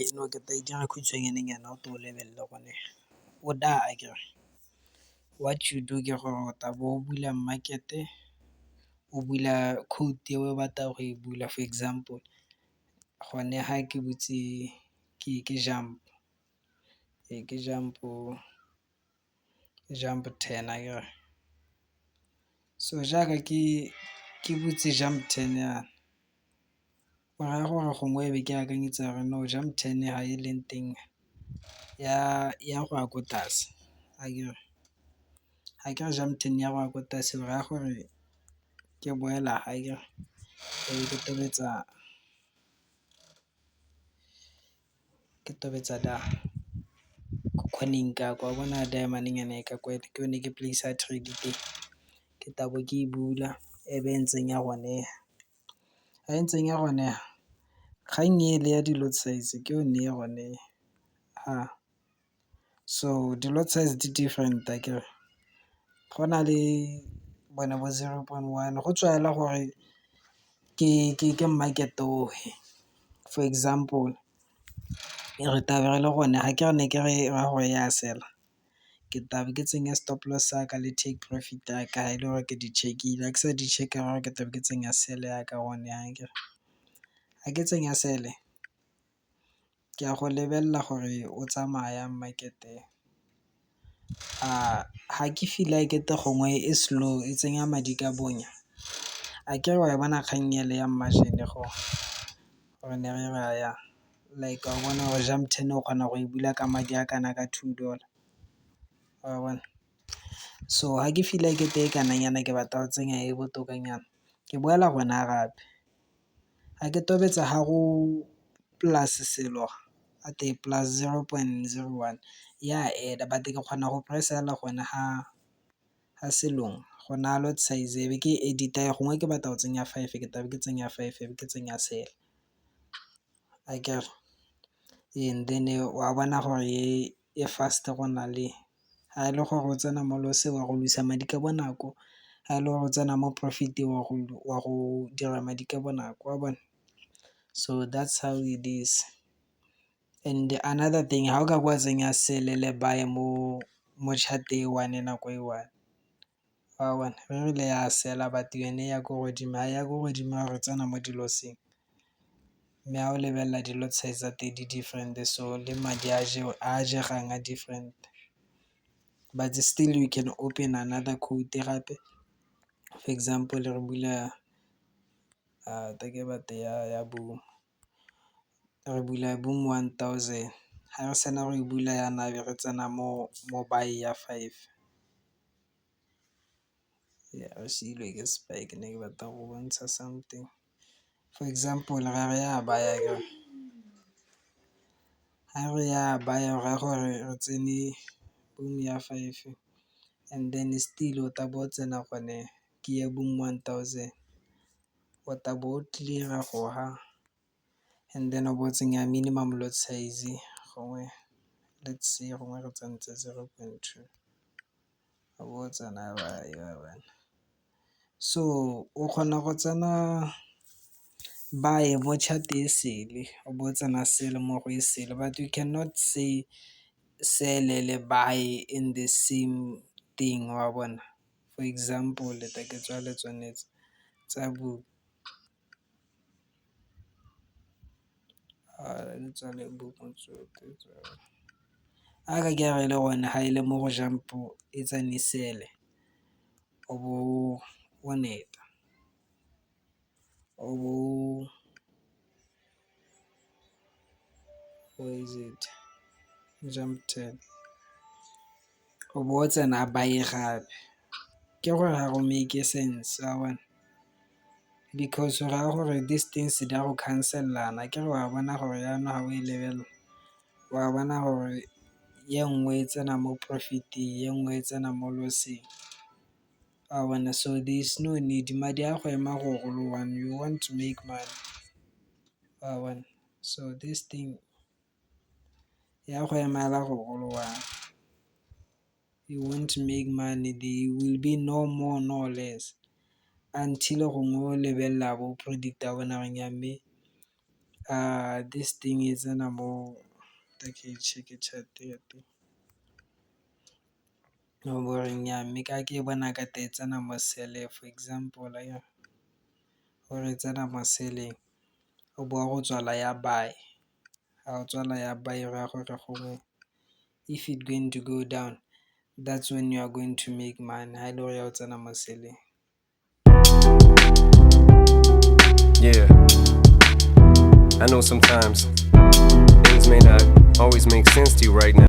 eno ke tla e dira khutshwenyaneng yana o to o lebelele gone o da akere what you do ke gore o tla bo o bula market-e o bula quote eo o batla go e bula. For example gone ha ke butse ke jump 10 akere. So jaaka ke butse jump 10 yana go raya gore gongwe e be ke akanyetsa gore no jump 10 ha e leng teng ya go ya ko tlase akere. Ha ke re jump 10 ya go ya ko tlase go raya gore ke boela akere ke tobetsa da ko corner-eng ka kwa bona diamond yana e ka kwa ke yone ke place-a trade teng ke tabo ke e bula e be ntseng ya gone ha e ntseng ya gone kgang ele ya di-lot size ke yone e gone so di-lot size di different akere go na le bone bo 0.1 go tswa hela gore ke market ofe. For example re tabe re le gone ga ke re ne ke re ra gore ya sela ke tabe ke tsenya stop loss sa ka le take profit ya ka ha e le gore ke di checkile ha ke sa di check-a gore ke tabe ke tsenya sele ya ka gone akere. Ha ke tsenya sele ke ya go lebelela gore o tsamaya market-e ha ke feel-a ekete gongwe e slow e tsenya madi ka bonya akere wa e bona kgang ele ya mmatšhene gore ne re raya like wa bona gore jump 10 o kgona go e bula ka madi a kana ka $2 wa bona. So ha ke feel-a ekete e kanang yana ke batla go tsenya e botokanyana ke boela gona gape ha ke tobetsa ha go plus selo a te plus 0.01 ya add but ke kgona go press hela gone ha selong go na lot size e be ke edita gongwe ke batla go tsenya 5 ke tabe ke tsenya 5 e be ke tsenya sele akere. And then wa bona gore e fast go na le ha e le gore o tsena mo loss wa go losa madi ka bonako ha e le gore o tsena mo profit wa go dira madi ka bonako wa bona. So that's how it is. And another thing ha o ka kwa tsenya sele le buy mo chart e one nako e one wa bona re rile ya sela but yone ya ko godimo ha ya ko godimo re tsena mo di-loss-eng mme ha o lebelela di-lot size tsa teng di different so le madi a jegang a different but still you can open another quote gape. For example re bula take bate ya boom re bula boom 1000 ha re sena go e bula yana be re tsena mo buy ya 5 re seilwe ke spike ne ke batla go bontsha something. For example ga re ya baya ke ha re ya baya ra gore re tsene boom ya 5 and then still o tabo tsena gone ke ya boom 1000 o tabo o clear-a go ha and then o bo tsenya minimum lot size gongwe let's see gongwe re tsentse 0.2 o bo tsena bana. So o kgona go tsena buy mo chart e sele o bo tsena sele mo go e sele but you cannot say sell le buy in the same thing wa bona. For example le take tswa le tswanetse tsa book a ka ke re le gone ha e le mo go jump e tsane sele o bo o neta o bo what is it jump 10 o bo tsena buy gape ke gore ga go make sense wa bona because go raya gore these things di a go cancel-lana ke re wa bona gore yana ga o e lebelela wa bona gore ye nngwe e tsena mo profit-eng ye nngwe e tsena mo loss-eng wa bona. So there is no need madi a go ema go one you want to make money wa bona. So this thing ya go emela go one you want to make money there will be no more no less until gongwe o lebelela bo predictor bonageng ya mme this thing e tsena mo ke check chat ya teng no boring ya mme ka ke bona ka te tsena mo sele for example ya gore tsena mo seleng o bo go tswala ya buy ha o tswala ya buy ra gore gongwe if it going to go down, that's when you are going to make money. Ha ile ya o tsena mo seleng. Yeah, I know sometimes things may not always make sense to you right now.